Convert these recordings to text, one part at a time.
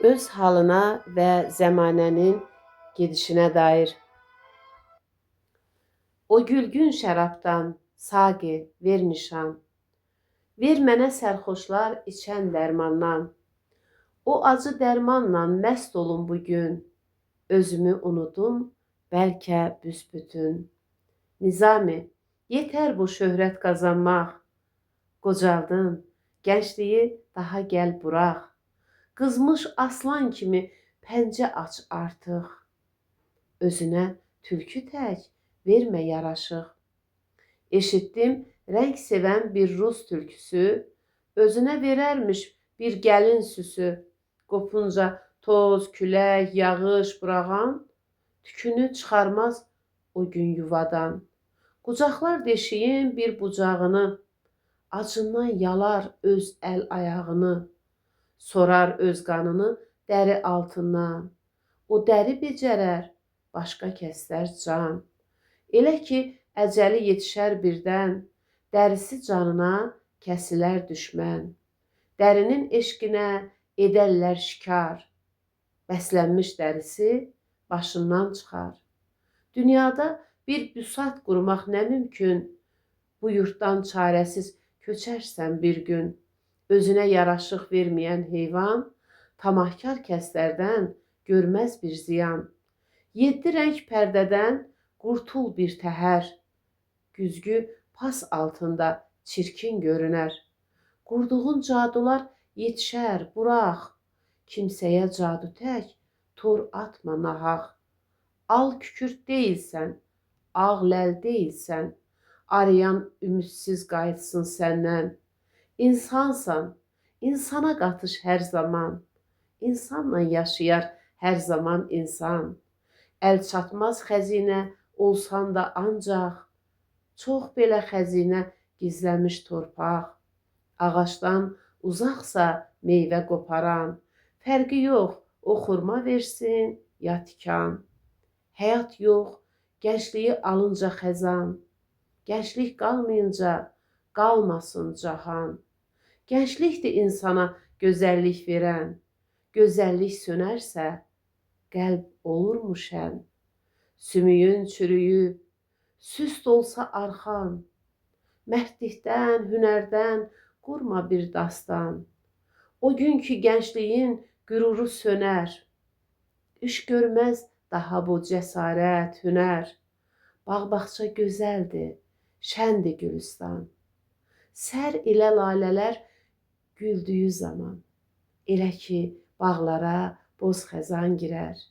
öz halına və zəmanənin gedişinə dair. O gülgün şərabdan, Saqi, ver nişan. Ver mənə sərxoşlar içən dərmandan. O acı dərmanla məst olun bugün. Özümü unudum, bəlkə büsbütün. Nizami, yetər bu şöhrət qazanmaq. Qocaldın, gəncliyi daha gəl buraq. Qızmış aslan kimi pəncə aç artıq. Özünə tülkü tək vermə yaraşıq. Eşitdim, rəng sevən bir Rus tülküsü, özünə verərmiş bir gəlin süsü. Qopunca toz, külək, yağış, burağan, tükünü çıxarmaz o gün yuvadan. Qucaqlar deşiyin bir bucağını, acından yalar öz əl ayağını. Sorar öz qanını dəri altından. O dəri becərər, başqa kəslər can. Elə ki, əcəli yetişər birdən, dərisi canına kəsilər düşmən. Dərinin eşqinə edərlər şikar, bəslənmiş dərisi başından çıxar. Dünyada bir büsat qurmaq nə mümkün, bu yurtdan çarəsiz köçərsən bir gün. Özünə yaraşıq verməyən heyvan, tamahkar kəslərdən görməz bir ziyan. 7 rəng pərdədən qurtul bir təhər, güzgü pas altında çirkin görünər. Qurduğun cadular yetişər, burax, kimsəyə cadu tək tor atma nahaq. Al kükürt deyilsən, ağ ləl deyilsən, arayan ümidsiz qayıtsın səndən. İnsansan, insana qatış hər zaman, insanla yaşayar hər zaman insan. Əl çatmaz xəzinə olsan da ancaq, çox belə xəzinə gizləmiş torpaq. Ağacdan uzaqsa meyvə qoparan, fərqi yox, o xurma versin, ya tikan. Həyat yox, gəncliyi alınca xəzan, gənclik qalmayınca qalmasın cahan. Gənclikdir insana gözəllik verən, gözəllik sönərsə, qəlb olurmu şən. Sümüyün çürüyüb, süst olsa arxan, mərdlikdən, hünərdən qurma bir dastan. O gün ki, gəncliyin qüruru sönər, iş görməz daha bu cəsarət, hünər. Bağ-bağça gözəldir, şəndir Gülüstan. Sər ilə lalələr güldüyü zaman, elə ki, bağlara boz xəzan girər.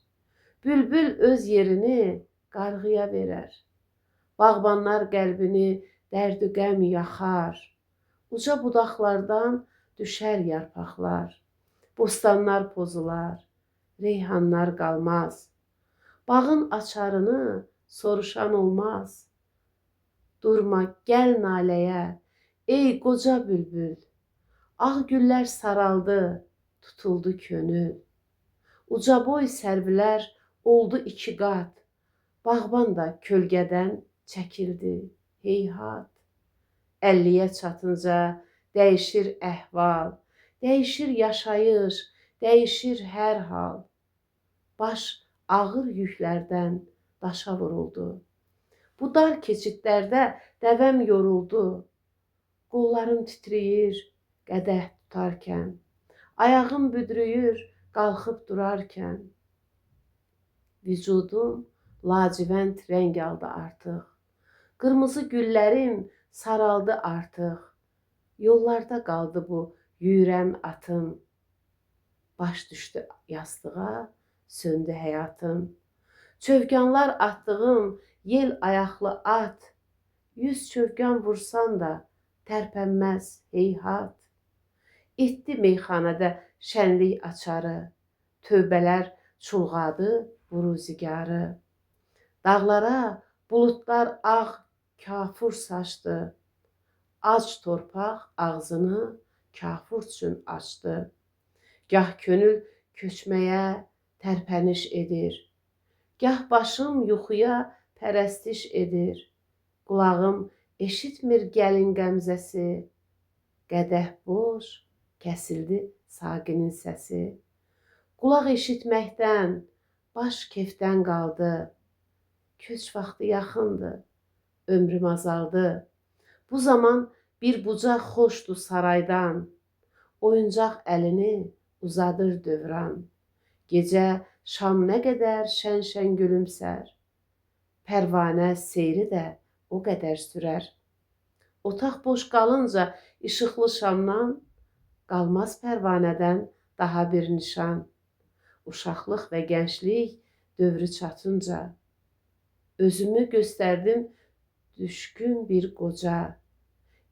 Bülbül öz yerini qarğıya verər. Bağbanlar qəlbini dərd-ü qəm yaxar. Uca budaqlardan düşər yarpaqlar. Bostanlar pozular, reyhanlar qalmaz. Bağın açarını soruşan olmaz. Durma, gəl naləyə, ey qoca bülbül. Ağ güllər saraldı, tutuldu könül. Ucaboy sərvilər oldu 2 qat. Bağban da kölgədən çəkildi, heyhat. 50-yə çatınca dəyişir əhval, dəyişir yaşayış, dəyişir hər hal. Baş ağır yüklərdən daşa vuruldu. Bu dar keçidlərdə dəvəm yoruldu. Qollarım titrəyir, qədəh tutarkən. Ayağım büdrüyür, qalxıb durarkən. Vücudum lacivənd rəng aldı artıq. Qırmızı güllərim saraldı artıq. Yollarda qaldı bu yüyrən atım. Baş düşdü yastığa, söndü həyatım. Çövkanlar atdığım yel ayaqlı at, 100 çövkan vursan da tərpənməz heyhat. İtdi meyxanədə şənlik açarı, tövbələr çulğadı buruzigarı. Dağlara buludlar ağ kafur saçdı, ac torpaq ağzını kafur üçün açdı. Gah könül köçməyə tərpəniş edir, gah başım yuxuya pərəstiş edir. Qulağım eşitmir gəlin qəmzəsi, qədəh boş, kəsildi Saqinin səsi. Qulaq eşitməkdən, baş kefdən qaldı. Köç vaxtı yaxındı, ömrüm azaldı. Bu zaman bir bucaq xoşdu saraydan, oyuncaq əlini uzadır dövran. Gecə şam nə qədər şən-şən gülümsər, pərvanə seyri də o qədər sürər. Otaq boş qalınca işıqlı şamdan, qalmaz pərvanədən daha bir nişan. Uşaqlıq və gənclik dövrü çatınca, özümü göstərdim düşkün bir qoca.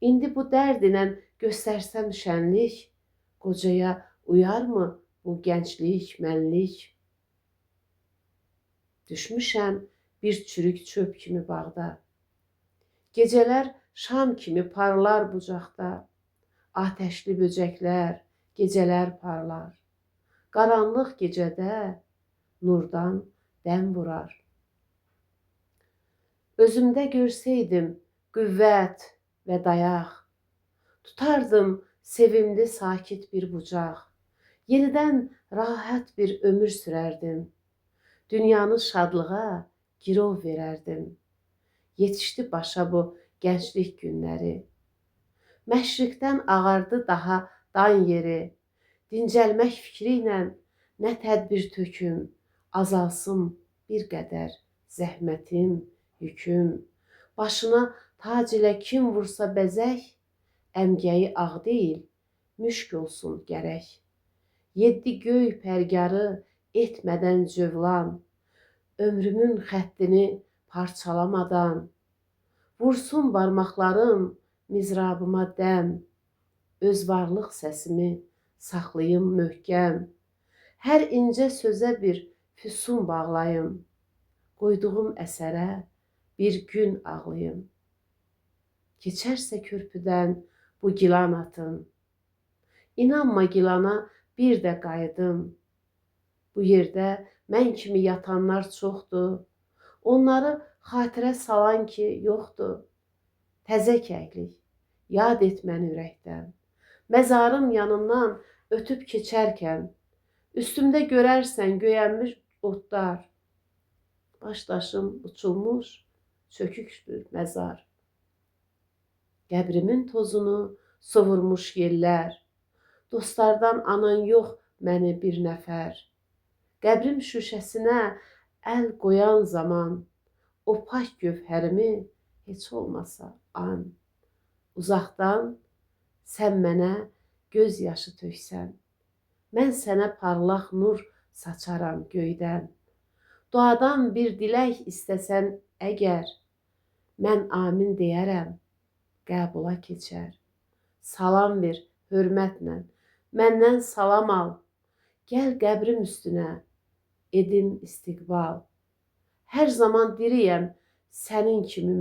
İndi bu dərd ilə göstərsəm şənlik, qocaya uyarmı bu gənclik, mənlik? Düşmüşəm bir çürük çöp kimi bağda. Gecələr şam kimi parlar bucaqda. Atəşli böcəklər gecələr parlar. Qaranlıq gecədə nurdan dəm vurar. Özümdə görsəydim qüvvət və dayaq, tutardım sevimli sakit bir bucaq. Yenidən rahat bir ömür sürərdim. Dünyanı şadlığa girov verərdim. Yetişdi başa bu gənclik günləri. Məşriqdən ağardı daha dan yeri. Dincəlmək fikri ilə nə tədbir töküm, azalsın bir qədər zəhmətim, yüküm. Başına tac ilə kim vursa bəzək, əmgəyi ağ deyil, müşk olsun gərək. 7 göy pərgarı etmədən cövlan, ömrümün xəttini parçalamadan, vursun barmaqlarım mizrabıma dəm, öz varlıq səsimi saxlayım möhkəm. Hər incə sözə bir füsun bağlayım, qoyduğum əsərə bir gün ağlayım. Keçərsə körpüdən bu gilan atın, İnanma gilana bir də qayıdım. Bu yerdə mən kimi yatanlar çoxdur, onları xatirə salan ki yoxdur. Təzə kəklik, yad et məni ürəkdən. Məzarım yanından ötüb keçərkən, üstümdə görərsən göyənmiş otlar. Başdaşım uçulmuş, çökükdür məzar. Qəbrimin tozunu sovurmuş yellər. Dostlardan anan yox məni bir nəfər. Qəbrim şüşəsinə əl qoyan zaman, o pak gövhərimi heç olmasa an. Uzaqdan sən mənə göz yaşı töksən, mən sənə parlaq nur saçaram göydən. Duadan bir dilək istəsən əgər, mən amin deyərəm, qəbula keçər. Salam ver hörmətlə, məndən salam al, gəl qəbrim üstünə, edim istiqbal. Hər zaman diriyəm sənin kimi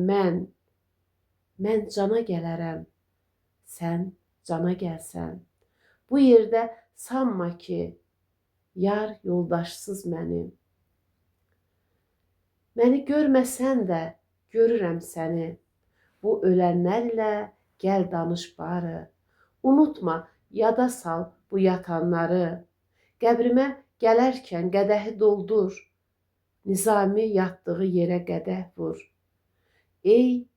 mən cana gələrəm, sən cana gəlsən. Bu yerdə sanma ki, yar yoldaşsız mənim. Məni görməsən də görürəm səni. Bu ölənlər ilə gəl danış barı. Unutma, yada sal bu yatanları. Qəbrimə gələrkən qədəhi doldur. Nizami yatdığı yerə qədəh vur. Ey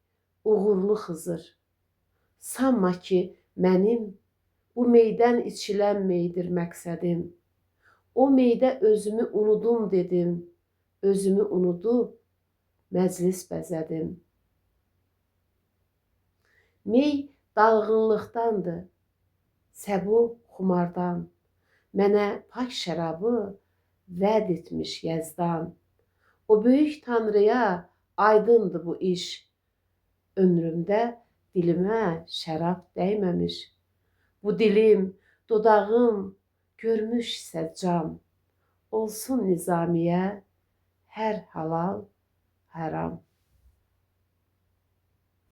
uğurlu Xızır, sanma ki mənim bu meydən içilən meydir məqsədim. O meydə özümü unudum dedim, özümü unudub məclis bəzədim. Mey dalğınlıqdandır, səbu xumardan. Mənə pak şərabı vəd etmiş Yəzdan. O böyük Tanrıya aydındır bu iş. Ömrümdə dilimə şərab dəyməmiş. Bu dilim, dodağım görmüşsə cam. Olsun Nizamiyə hər halal, haram.